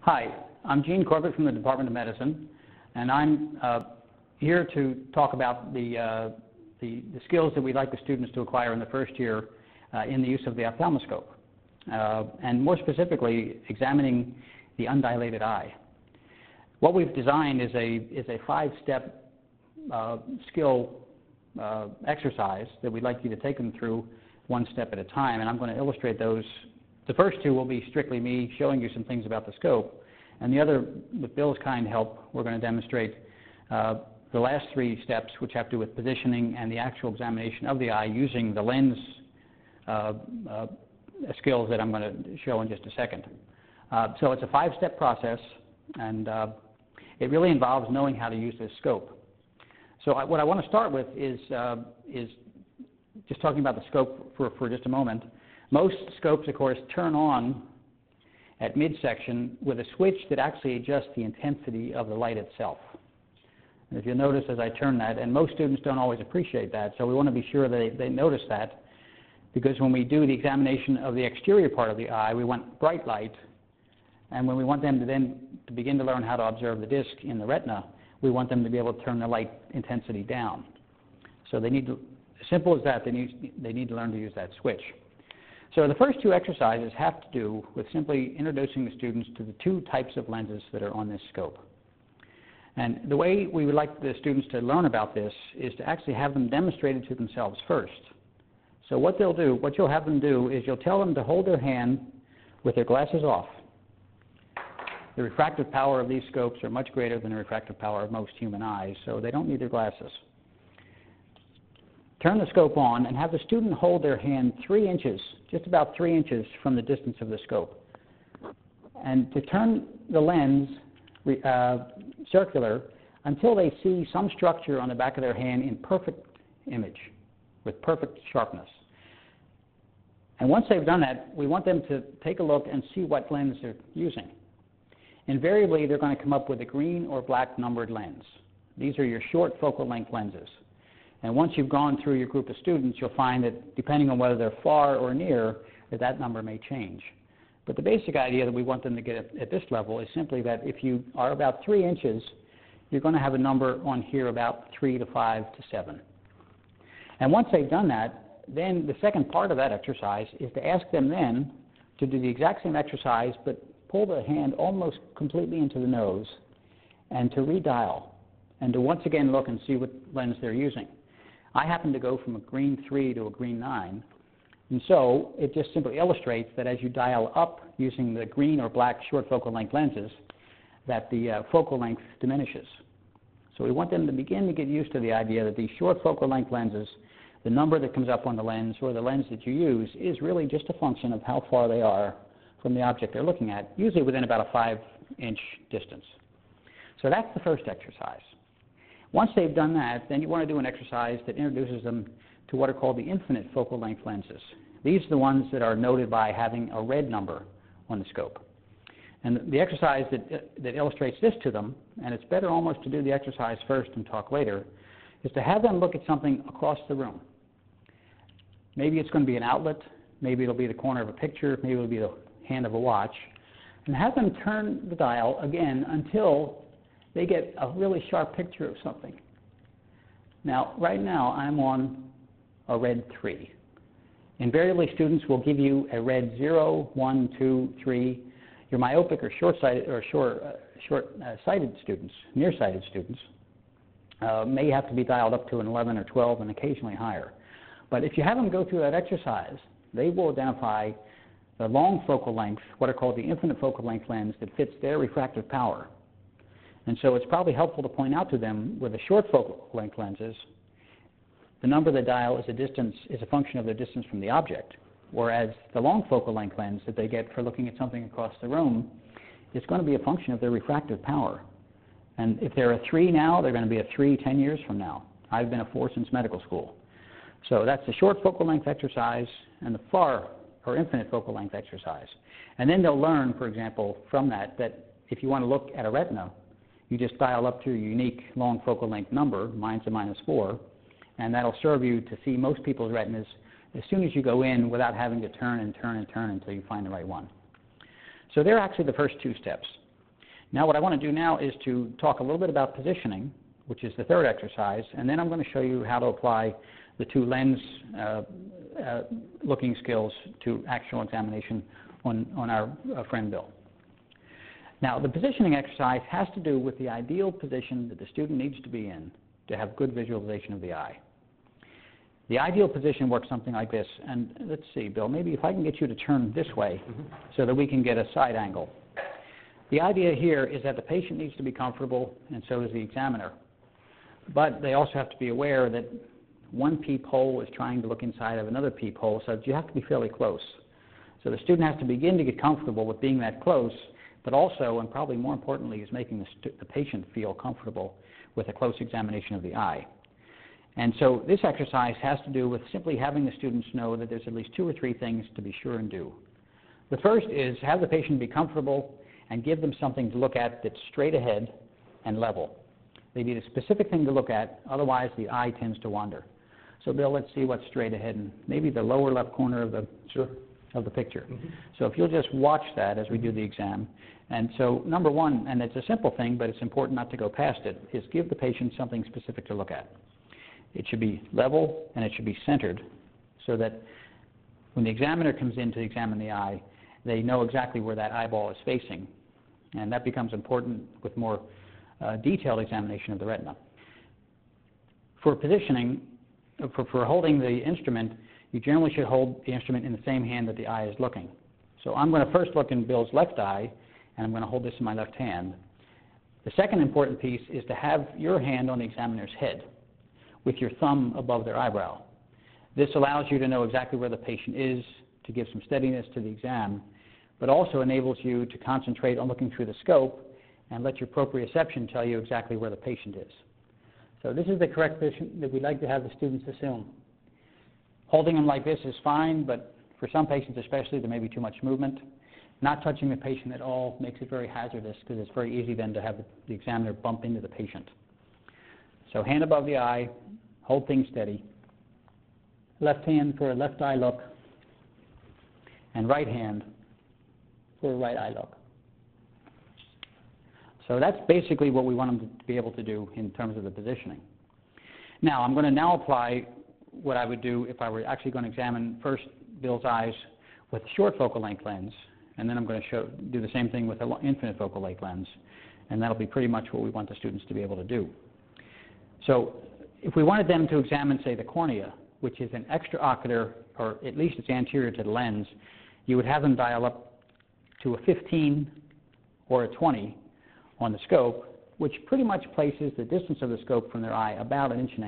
Hi, I'm Gene Corbett from the Department of Medicine, and I'm here to talk about the skills that we'd like the students to acquire in the first year in the use of the ophthalmoscope, and more specifically, examining the undilated eye. What we've designed is a five-step skill exercise that we'd like you to take them through one step at a time, and I'm going to illustrate those. The first two will be strictly me showing you some things about the scope, and the other, with Bill's kind help, we're going to demonstrate the last three steps, which have to do with positioning and the actual examination of the eye using the lens skills that I'm going to show in just a second. So it's a five-step process, and it really involves knowing how to use this scope. So what I want to start with is just talking about the scope for just a moment. Most scopes, of course, turn on at midsection with a switch that actually adjusts the intensity of the light itself. And if you'll notice as I turn that, and most students don't always appreciate that, so we want to be sure they notice that, because when we do the examination of the exterior part of the eye, we want bright light, and when we want them to begin to learn how to observe the disc in the retina, we want them to be able to turn the light intensity down. So they need to, as simple as that, they need to learn to use that switch. So the first two exercises have to do with simply introducing the students to the two types of lenses that are on this scope. And the way we would like the students to learn about this is to actually have them demonstrate it to themselves first. So what you'll have them do is you'll tell them to hold their hand with their glasses off. The refractive power of these scopes are much greater than the refractive power of most human eyes, so they don't need their glasses. Turn the scope on and have the student hold their hand 3 inches, just about 3 inches from the distance of the scope. And to turn the lens circular until they see some structure on the back of their hand in perfect image, with perfect sharpness. And once they've done that, we want them to take a look and see what lens they're using. Invariably, they're going to come up with a green or black numbered lens. These are your short focal length lenses. And once you've gone through your group of students, you'll find that depending on whether they're far or near, that number may change. But the basic idea that we want them to get at this level is simply that if you are about 3 inches, you're going to have a number on here about 3 to 5 to 7. And once they've done that, then the second part of that exercise is to ask them then to do the exact same exercise, but pull the hand almost completely into the nose and to redial and to once again look and see what lens they're using. I happen to go from a green 3 to a green 9, and so it just simply illustrates that as you dial up using the green or black short focal length lenses, that the focal length diminishes. So we want them to begin to get used to the idea that these short focal length lenses, the number that comes up on the lens or the lens that you use is really just a function of how far they are from the object they're looking at, usually within about a 5-inch distance. So that's the first exercise. Once they've done that, then you want to do an exercise that introduces them to what are called the infinite focal length lenses. These are the ones that are noted by having a red number on the scope. And the exercise that illustrates this to them, and it's better almost to do the exercise first and talk later, is to have them look at something across the room. Maybe it's going to be an outlet, maybe it'll be the corner of a picture, maybe it'll be the hand of a watch, and have them turn the dial again until they get a really sharp picture of something. Now, right now, I'm on a red 3. Invariably, students will give you a red 0, 1, 2, 3. Your myopic or short-sighted or short-sighted students, nearsighted students, may have to be dialed up to an 11 or 12 and occasionally higher. But if you have them go through that exercise, they will identify the long focal length, what are called the infinite focal length lens that fits their refractive power. And so it's probably helpful to point out to them with the short focal length lenses, the number they dial is a function of their distance from the object, whereas the long focal length lens that they get for looking at something across the room is going to be a function of their refractive power. And if they're a 3 now, they're going to be a 3 10 years from now. I've been a 4 since medical school. So that's the short focal length exercise and the far or infinite focal length exercise. And then they'll learn, for example, from that if you want to look at a retina, you just dial up to your unique long focal length number, mine's a -4, and that'll serve you to see most people's retinas as soon as you go in without having to turn and turn and turn until you find the right one. So they're actually the first two steps. Now what I want to do now is to talk a little bit about positioning, which is the third exercise, and then I'm going to show you how to apply the two lens looking skills to actual examination on our friend Bill. Now the positioning exercise has to do with the ideal position that the student needs to be in to have good visualization of the eye. The ideal position works something like this, and let's see, Bill, maybe if I can get you to turn this way so that we can get a side angle. The idea here is that the patient needs to be comfortable, and so does the examiner. But they also have to be aware that one peephole is trying to look inside of another peephole, so you have to be fairly close. So the student has to begin to get comfortable with being that close, but also, and probably more importantly, is making the patient feel comfortable with a close examination of the eye. And so this exercise has to do with simply having the students know that there's at least 2 or 3 things to be sure and do. The first is have the patient be comfortable and give them something to look at that's straight ahead and level. They need a specific thing to look at, otherwise the eye tends to wander. So Bill, let's see what's straight ahead, and maybe the lower left corner of the picture. So if you'll just watch that as we do the exam. And so number one, and it's a simple thing, but it's important not to go past it, is give the patient something specific to look at. It should be level and it should be centered so that when the examiner comes in to examine the eye, they know exactly where that eyeball is facing. And that becomes important with more detailed examination of the retina. For positioning, for holding the instrument, you generally should hold the instrument in the same hand that the eye is looking. So I'm going to first look in Bill's left eye, and I'm going to hold this in my left hand. The second important piece is to have your hand on the examiner's head with your thumb above their eyebrow. This allows you to know exactly where the patient is, to give some steadiness to the exam, but also enables you to concentrate on looking through the scope and let your proprioception tell you exactly where the patient is. So this is the correct position that we like to have the students assume. Holding them like this is fine, but for some patients especially, there may be too much movement. Not touching the patient at all makes it very hazardous because it's very easy then to have the examiner bump into the patient. So hand above the eye, hold things steady. Left hand for a left eye look, and right hand for a right eye look. So that's basically what we want them to be able to do in terms of the positioning. Now, I'm going to now apply what I would do if I were actually going to examine first Bill's eyes with short focal length lens, and then I'm going to do the same thing with an infinite focal length lens, and that'll be pretty much what we want the students to be able to do. So if we wanted them to examine, say, the cornea, which is an extraocular, or at least it's anterior to the lens, you would have them dial up to a 15 or a 20 on the scope, which pretty much places the distance of the scope from their eye about 1.5 inches.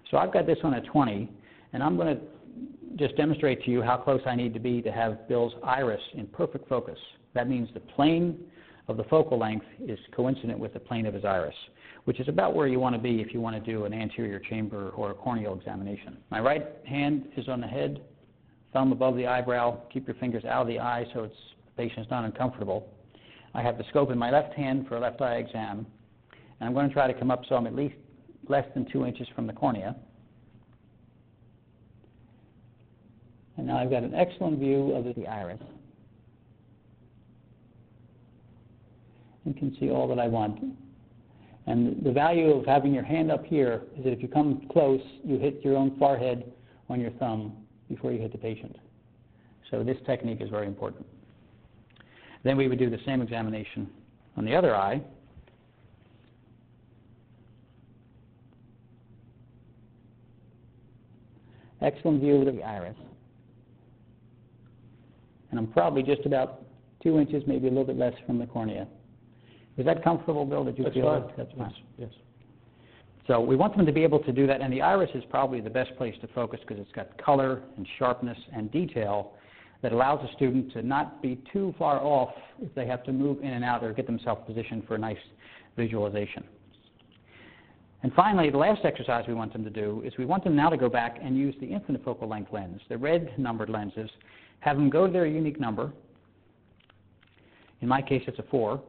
So I've got this one at 20, and I'm going to just demonstrate to you how close I need to be to have Bill's iris in perfect focus. That means the plane of the focal length is coincident with the plane of his iris, which is about where you want to be if you want to do an anterior chamber or a corneal examination. My right hand is on the head, thumb above the eyebrow. Keep your fingers out of the eye so the patient's not uncomfortable. I have the scope in my left hand for a left eye exam, and I'm going to try to come up so I'm at least less than 2 inches from the cornea. And now I've got an excellent view of the iris and can see all that I want. And the value of having your hand up here is that if you come close, you hit your own forehead on your thumb before you hit the patient. So this technique is very important. Then we would do the same examination on the other eye. Excellent view of the iris. And I'm probably just about 2 inches, maybe a little bit less from the cornea. Is that comfortable, Bill? Did you feel fine. That's fine. Yes. So we want them to be able to do that, and the iris is probably the best place to focus because it's got color and sharpness and detail that allows a student to not be too far off if they have to move in and out or get themselves positioned for a nice visualization. And finally, the last exercise we want them to do is we want them now to go back and use the infinite focal length lens, the red numbered lenses, have them go to their unique number. In my case, it's a 4.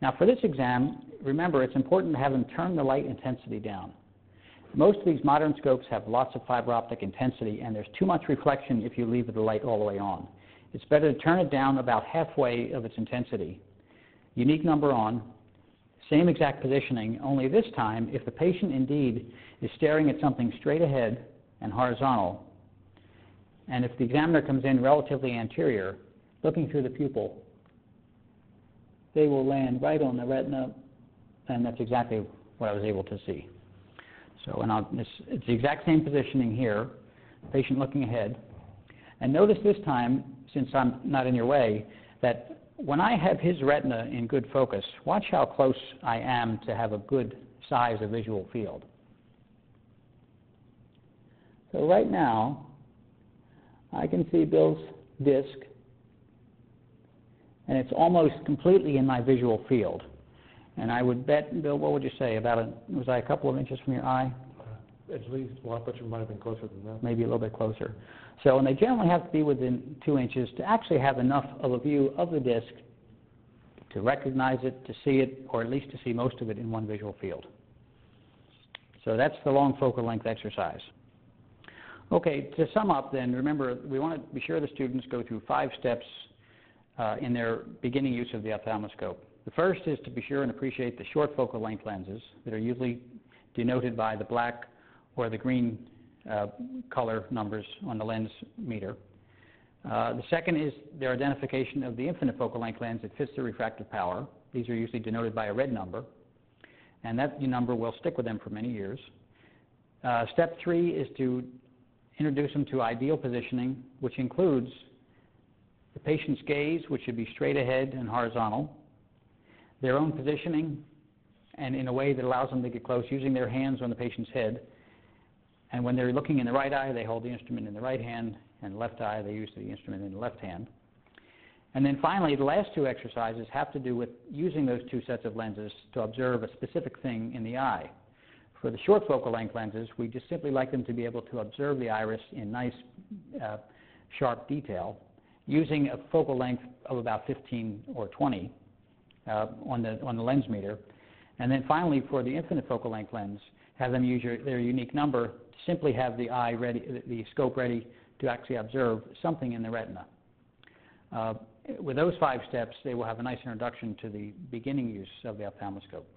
Now for this exam, remember it's important to have them turn the light intensity down. Most of these modern scopes have lots of fiber optic intensity, and there's too much reflection if you leave the light all the way on. It's better to turn it down about halfway of its intensity. unique number on, same exact positioning, only this time, if the patient indeed is staring at something straight ahead and horizontal, and if the examiner comes in relatively anterior, looking through the pupil, they will land right on the retina, and that's exactly what I was able to see. So it's the exact same positioning here, patient looking ahead. And notice this time, since I'm not in your way, that when I have his retina in good focus, watch how close I am to have a good size of visual field. So right now, I can see Bill's disc, and it's almost completely in my visual field. And I would bet, Bill, what would you say, was I a couple of inches from your eye? At least, well, I bet you might have been closer than that. Maybe a little bit closer. So, and they generally have to be within 2 inches to actually have enough of a view of the disc to recognize it, to see it, or at least to see most of it in one visual field. So that's the long focal length exercise. Okay, to sum up then, remember, we want to be sure the students go through 5 steps in their beginning use of the ophthalmoscope. The first is to be sure and appreciate the short focal length lenses that are usually denoted by the black or the green color numbers on the lens meter. The second is their identification of the infinite focal length lens that fits the refractive power. These are usually denoted by a red number, and that number will stick with them for many years. Step 3 is to introduce them to ideal positioning, which includes the patient's gaze, which should be straight ahead and horizontal, their own positioning, and in a way that allows them to get close, using their hands on the patient's head. And when they're looking in the right eye, they hold the instrument in the right hand, and the left eye, they use the instrument in the left hand. And then finally, the last 2 exercises have to do with using those 2 sets of lenses to observe a specific thing in the eye. For the short focal length lenses, we just simply like them to be able to observe the iris in nice, sharp detail, using a focal length of about 15 or 20 on the lens meter. And then finally, for the infinite focal length lens, have them use their unique number to simply have the eye ready, the scope ready to actually observe something in the retina. With those 5 steps, they will have a nice introduction to the beginning use of the ophthalmoscope.